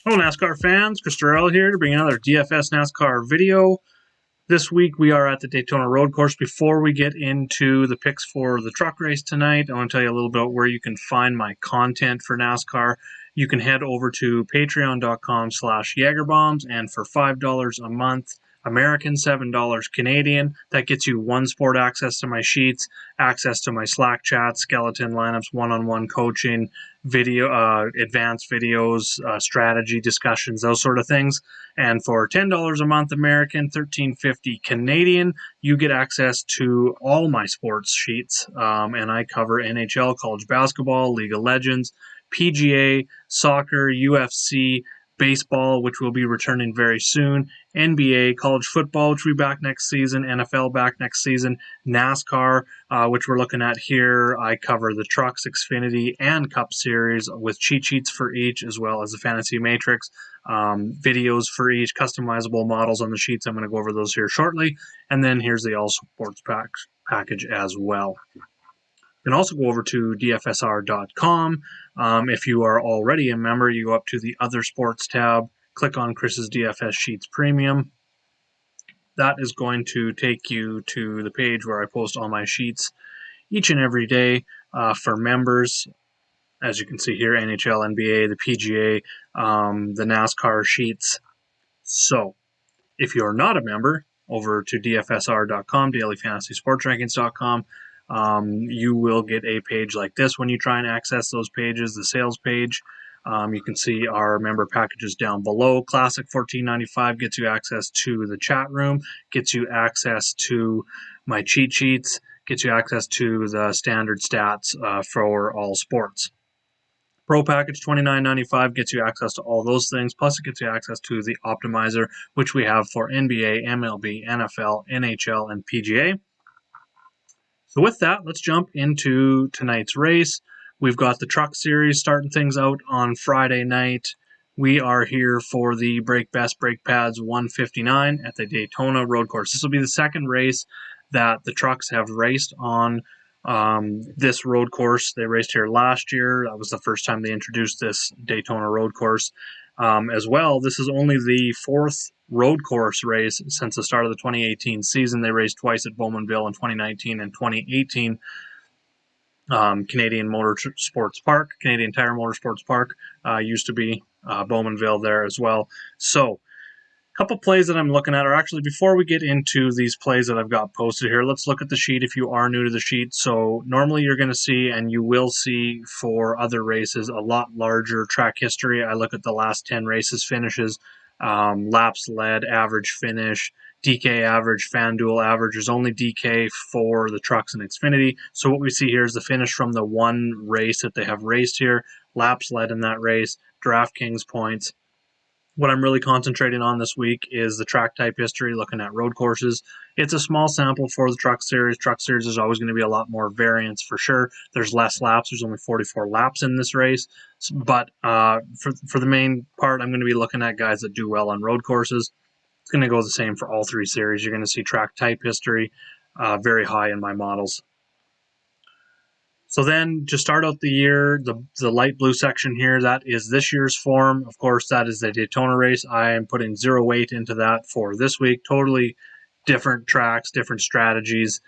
Hello NASCAR fans, Kazzgarella here to bring another DFS NASCAR video. This week we are at the Daytona Road Course. Before we get into the picks for the truck race tonight, I want to tell you a little bit where you can find my content for NASCAR. You can head over to patreon.com/Jagerbombs, and for $5 a month American, $7 Canadian, that gets you one sport access to my sheets, access to my Slack chat, skeleton lineups, one-on-one coaching, video, advanced videos, strategy discussions, those sort of things. And for $10 a month American, $13.50 Canadian, you get access to all my sports sheets. And I cover NHL, college basketball, League of Legends, PGA, soccer, UFC, baseball, which will be returning very soon, NBA, college football, which will be back next season, NFL back next season, NASCAR, which we're looking at here. I cover the Trucks, Xfinity, and Cup Series with cheat sheets for each, as well as the Fantasy Matrix, videos for each, customizable models on the sheets. I'm going to go over those here shortly. And then here's the All Sports package as well. You can also go over to dfsr.com. If you are already a member, you go up to the Other Sports tab, click on Chris's DFS Sheets Premium. That is going to take you to the page where I post all my sheets each and every day for members. As you can see here, NHL, NBA, the PGA, the NASCAR sheets. So, if you're not a member, over to dfsr.com, dailyfantasysportsrankings.com, you will get a page like this when you try and access those pages, the sales page. You can see our member packages down below. Classic $14.95 gets you access to the chat room, gets you access to my cheat sheets, gets you access to the standard stats for all sports. Pro package $29.95 gets you access to all those things, plus it gets you access to the optimizer, which we have for NBA, MLB, NFL, NHL, and PGA. So with that, let's jump into tonight's race. We've got the Truck Series starting things out on Friday night. We are here for the BrakeBest Brake Pads 159 at the Daytona Road Course. This will be the second race that the trucks have raced on this road course. They raced here last year. That was the first time they introduced this Daytona Road Course. As well, this is only the fourth road course race since the start of the 2018 season. They raced twice at Bowmanville in 2019 and 2018. Canadian Motorsports Park, Canadian Tire Motorsports Park, used to be Bowmanville there as well. So, a couple plays that I'm looking at are actually, before we get into these plays that I've got posted here, let's look at the sheet if you are new to the sheet. So normally you're going to see, and you will see for other races, a lot larger track history. I look at the last 10 races finishes, laps led, average finish, DK average, FanDuel average. There's only DK for the trucks and Xfinity. So what we see here is the finish from the one race that they have raced here, laps led in that race, DraftKings points. What I'm really concentrating on this week is the track type history, looking at road courses. It's a small sample for the Truck Series. Truck Series is always going to be a lot more variance for sure. There's less laps. There's only 44 laps in this race. But for the main part, I'm going to be looking at guys that do well on road courses. It's going to go the same for all three series. You're going to see track type history very high in my models. So then, to start out the year, the light blue section here, that is this year's form. Of course, that is the Daytona race. I am putting zero weight into that for this week. Totally different tracks, different strategies,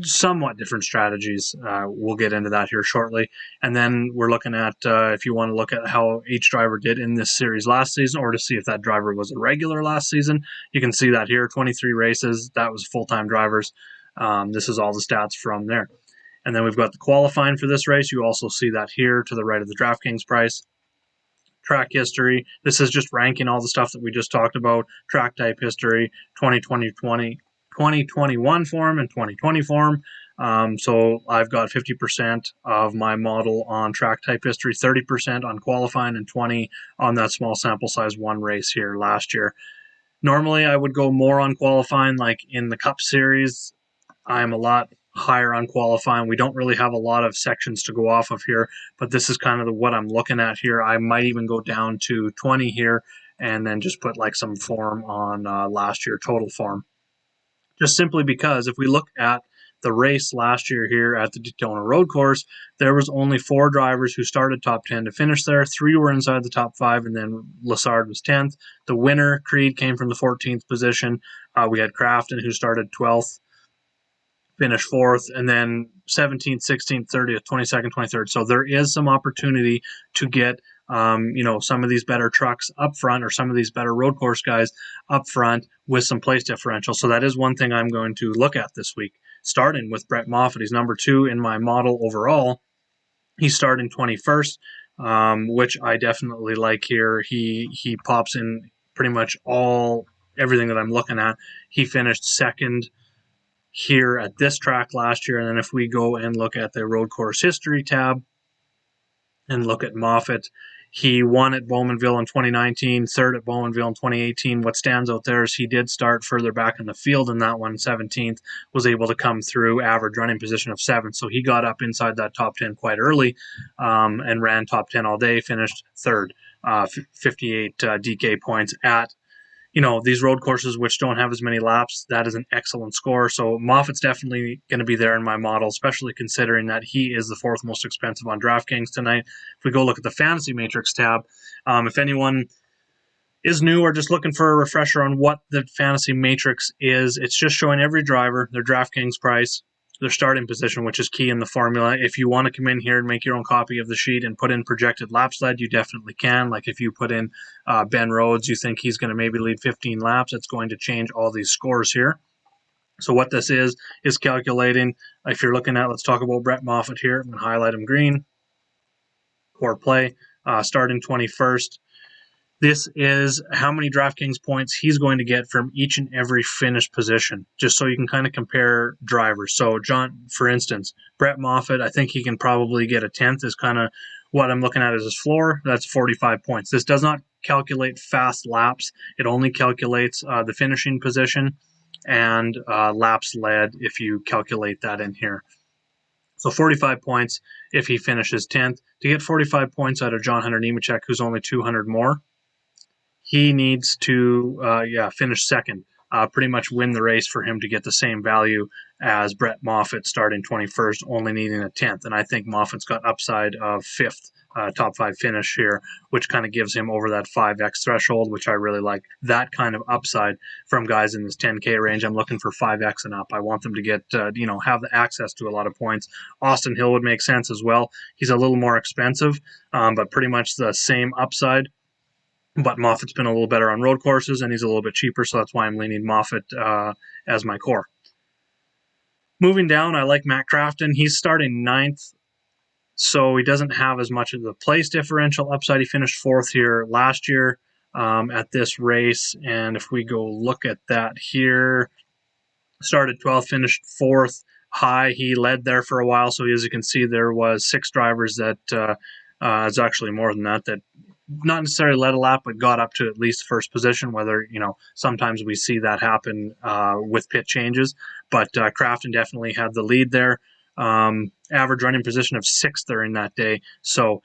somewhat different strategies. We'll get into that here shortly. And then we're looking at, if you want to look at how each driver did in this series last season, or to see if that driver was a regular last season, you can see that here, 23 races. That was full-time drivers. This is all the stats from there. And then we've got the qualifying for this race. You also see that here to the right of the DraftKings price. Track history. This is just ranking all the stuff that we just talked about. Track type history, 2021 form and 2020 form. So I've got 50% of my model on track type history, 30% on qualifying, and 20% on that small sample size one race here last year. Normally, I would go more on qualifying, like in the Cup Series. I'm a lot higher on qualifying. We don't really have a lot of sections to go off of here, but this is kind of what I'm looking at here. I might even go down to 20 here and then just put like some form on last year, total form. Just simply because if we look at the race last year here at the Daytona Road Course, there was only 4 drivers who started top 10 to finish there. 3 were inside the top 5, and then Lessard was 10th. The winner, Creed, came from the 14th position. We had Crafton, who started 12th, finished 4th, and then 17th, 16th, 30th, 22nd, 23rd. So there is some opportunity to get some of these better trucks up front, or some of these better road course guys up front with some place differential. So that is one thing I'm going to look at this week, starting with Brett Moffatt. He's number 2 in my model overall. He's starting 21st, which I definitely like here. He pops in pretty much everything that I'm looking at. He finished 2nd here at this track last year. And then if we go and look at the road course history tab and look at Moffatt, he won at Bowmanville in 2019, 3rd at Bowmanville in 2018. What stands out there is he did start further back in the field in that one, 17th, was able to come through, average running position of 7th. So he got up inside that top 10 quite early, and ran top 10 all day, finished 3rd, 58 DK points at these road courses which don't have as many laps. That is an excellent score. So Moffatt's definitely going to be there in my model, especially considering that he is the 4th most expensive on DraftKings tonight. If we go look at the Fantasy Matrix tab, if anyone is new or just looking for a refresher on what the Fantasy Matrix is, it's just showing every driver, their DraftKings price, their starting position, which is key in the formula. If you want to come in here and make your own copy of the sheet and put in projected laps led, you definitely can. Like if you put in Ben Rhodes, you think he's going to maybe lead 15 laps, it's going to change all these scores here. So what this is calculating, if you're looking at, let's talk about Brett Moffatt here. I'm going to highlight him green. Core play, starting 21st. This is how many DraftKings points he's going to get from each and every finished position, just so you can kind of compare drivers. So, John, for instance, Brett Moffatt, I think he can probably get a 10th is kind of what I'm looking at as his floor. That's 45 points. This does not calculate fast laps. It only calculates the finishing position and laps led if you calculate that in here. So 45 points if he finishes 10th. To get 45 points out of John Hunter Nemechek, who's only 200 more, he needs to finish 2nd, pretty much win the race for him to get the same value as Brett Moffatt starting 21st, only needing a 10th. And I think Moffatt's got upside of 5th, top 5 finish here, which kind of gives him over that 5x threshold, which I really like. That kind of upside from guys in this 10K range. I'm looking for 5x and up. I want them to get, have the access to a lot of points. Austin Hill would make sense as well. He's a little more expensive, but pretty much the same upside. But Moffatt's been a little better on road courses, and he's a little bit cheaper, so that's why I'm leaning Moffatt as my core. Moving down, I like Matt Crafton. He's starting 9th, so he doesn't have as much of the place differential upside. He finished 4th here last year at this race, and if we go look at that here, started 12th, finished 4th. High, he led there for a while, so as you can see, there was 6 drivers that it's actually more than that not necessarily led a lap, but got up to at least first position, whether, sometimes we see that happen with pit changes. But Crafton definitely had the lead there. Average running position of 6th during that day. So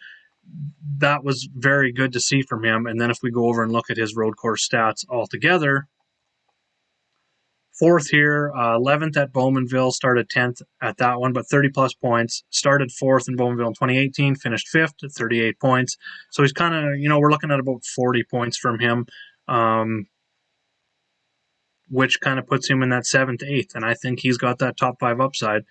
that was very good to see from him. And then if we go over and look at his road course stats altogether, 4th here, 11th at Bowmanville, started 10th at that one, but 30-plus points. Started 4th in Bowmanville in 2018, finished 5th at 38 points. So he's kind of, we're looking at about 40 points from him, which kind of puts him in that 7th, 8th, and I think he's got that top 5 upside.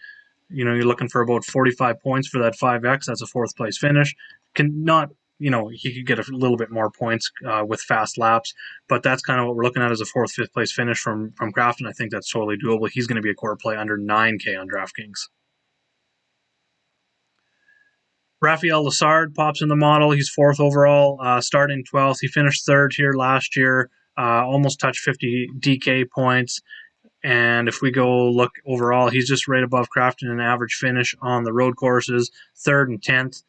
You're looking for about 45 points for that 5X. That's a 4th place finish. He could get a little bit more points with fast laps, but that's kind of what we're looking at as a 4th, 5th place finish from Crafton. I think that's totally doable. He's going to be a core play under 9K on DraftKings. Rafael Lessard pops in the model. He's 4th overall, starting 12th. He finished 3rd here last year, almost touched 50 DK points. And if we go look overall, he's just right above Crafton in average finish on the road courses, 3rd and 10th.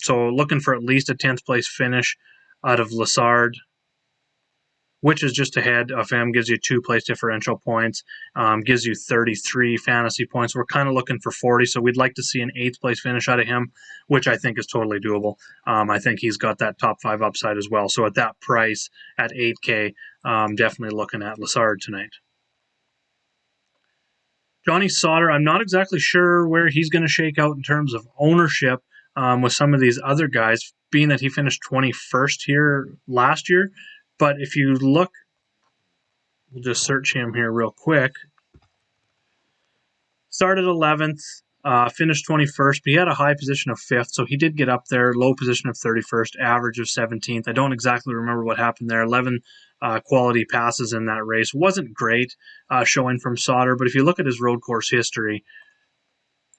So looking for at least a 10th place finish out of Lessard, which is just ahead of him, gives you 2 place differential points, gives you 33 fantasy points. We're kind of looking for 40, so we'd like to see an 8th place finish out of him, which I think is totally doable. I think he's got that top 5 upside as well. So at that price, at 8K, definitely looking at Lessard tonight. Johnny Sauter, I'm not exactly sure where he's going to shake out in terms of ownership with some of these other guys, being that he finished 21st here last year. But if you look, we'll just search him here real quick. Started 11th, finished 21st, but he had a high position of 5th, so he did get up there, low position of 31st, average of 17th. I don't exactly remember what happened there. 11 quality passes in that race. Wasn't great showing from Sauter, but if you look at his road course history,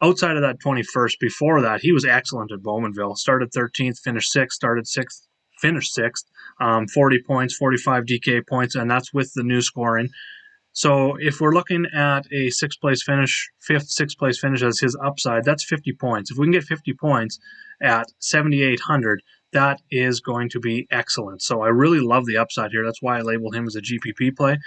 outside of that 21st, before that, he was excellent at Bowmanville. Started 13th, finished 6th, started 6th, finished 6th, 40 points, 45 DK points, and that's with the new scoring. So if we're looking at a 6th place finish, 5th, 6th place finish as his upside, that's 50 points. If we can get 50 points at 7,800, that is going to be excellent. So I really love the upside here. That's why I labeled him as a GPP play.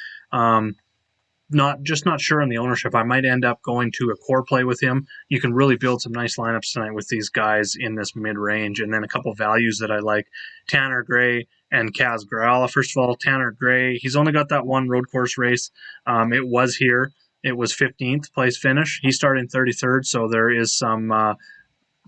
Not sure on the ownership. I might end up going to a core play with him. You can really build some nice lineups tonight with these guys in this mid-range. And then a couple values that I like, Tanner Gray and Kazzgarella. First of all, Tanner Gray, he's only got that one road course race. It was here. It was 15th place finish. He started in 33rd, so there is some,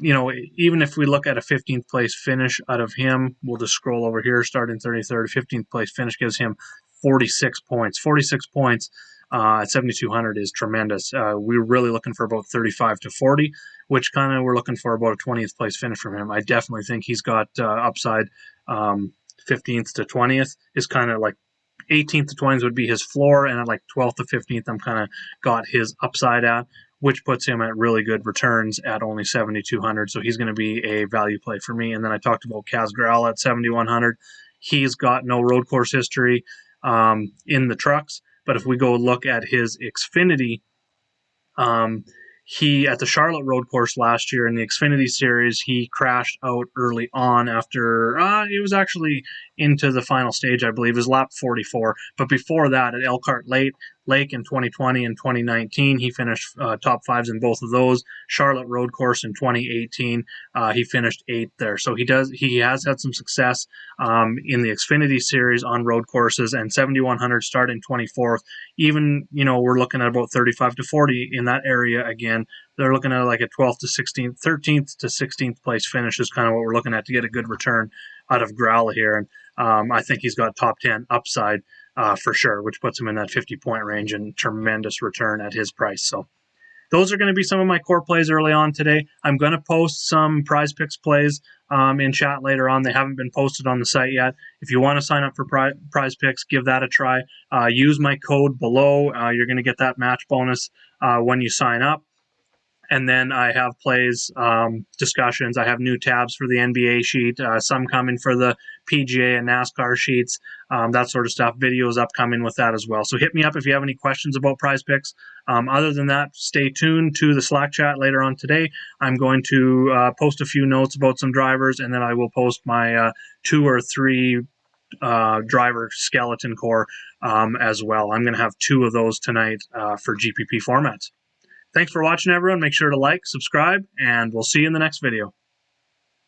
even if we look at a 15th place finish out of him, we'll just scroll over here, starting 33rd, 15th place finish gives him 46 points. 46 points at 7,200 is tremendous. We're really looking for about 35 to 40, which kind of we're looking for about a 20th place finish from him. I definitely think he's got upside. 15th to 20th is kind of like 18th to 20th would be his floor, and at like 12th to 15th, I'm kind of got his upside at, which puts him at really good returns at only 7,200. So he's going to be a value play for me. And then I talked about Kazzgarella at 7,100. He's got no road course history in the trucks. But if we go look at his Xfinity, he at the Charlotte Road Course last year in the Xfinity Series, he crashed out early on after it was actually into the final stage, I believe, it was lap 44. But before that, at Elkhart Lake in 2020 and 2019, he finished top fives in both of those. Charlotte Road Course in 2018, he finished 8th there. So he has had some success in the Xfinity Series on road courses, and 7,100 starting 24th. Even, we're looking at about 35 to 40 in that area again. They're looking at like a 12th to 16th, 13th to 16th place finish is kind of what we're looking at to get a good return out of Growler here. And I think he's got top 10 upside for sure, which puts him in that 50-point range and tremendous return at his price. So those are going to be some of my core plays early on today. I'm going to post some Prize Picks plays in chat later on. They haven't been posted on the site yet. If you want to sign up for Prize Picks, give that a try. Use my code below. You're going to get that match bonus when you sign up. And then I have plays, discussions. I have new tabs for the NBA sheet, some coming for the PGA and NASCAR sheets, that sort of stuff. Videos upcoming with that as well. So hit me up if you have any questions about Prize Picks. Other than that, stay tuned to the Slack chat later on today. I'm going to post a few notes about some drivers, and then I will post my 2 or 3 driver skeleton core as well. I'm going to have 2 of those tonight for GPP formats. Thanks for watching, everyone. Make sure to like, subscribe, and we'll see you in the next video.